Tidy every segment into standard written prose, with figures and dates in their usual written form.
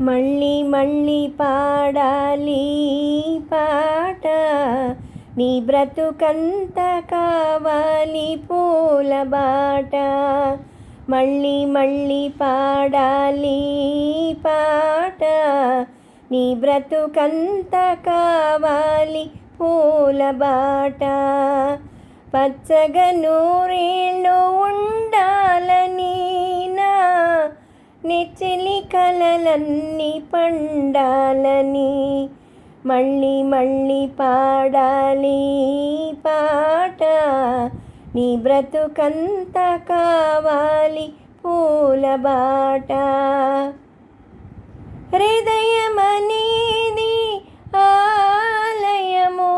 మళ్ళీ మళ్ళీ పాడాలి పాట, నీ బ్రతుకంత కావాలి పూల బాట. మళ్ళీ మళ్ళీ పాడాలి పాట, నీ బ్రతుకంత కావాలి పూల బాట. పచ్చగా నూరేళ్ళు ఉండాలని నా నెచ్చిలి కలలన్నీ పండాలని. మళ్ళీ మళ్ళీ పాడాలి పాట, నీ బ్రతుకంత కావాలి పూల బాట. హృదయమనేది ఆలయము,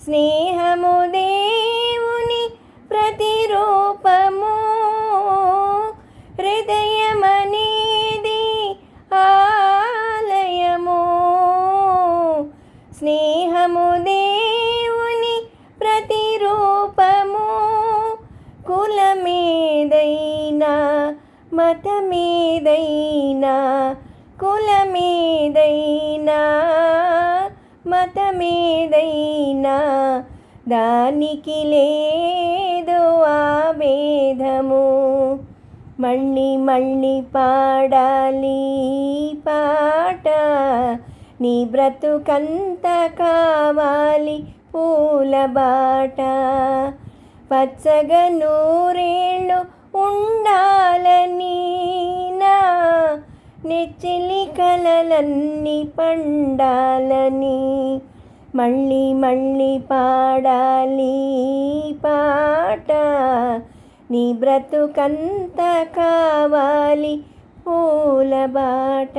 స్నేహము దేవుని ప్రతిరూపము. హృదయమనేది ఆలయము, స్నేహము దేవుని ప్రతిరూపము. కులమేదైనా మతమేదైనా, కులమేదైనా మతమేదైనా, దానికి లేదు ఆభేదము. మళ్ళీ మళ్ళీ పాడాలి పాట, నీ బ్రతుకంత కావాలి పూల బాట. పచ్చగా నూరేళ్ళు ఉండాలని నా నెచ్చిలి కలలన్నీ పండాలని. మళ్ళీ మళ్ళీ పాడాలి పాట, నీ బ్రతుకంత కావాలి పూల బాట.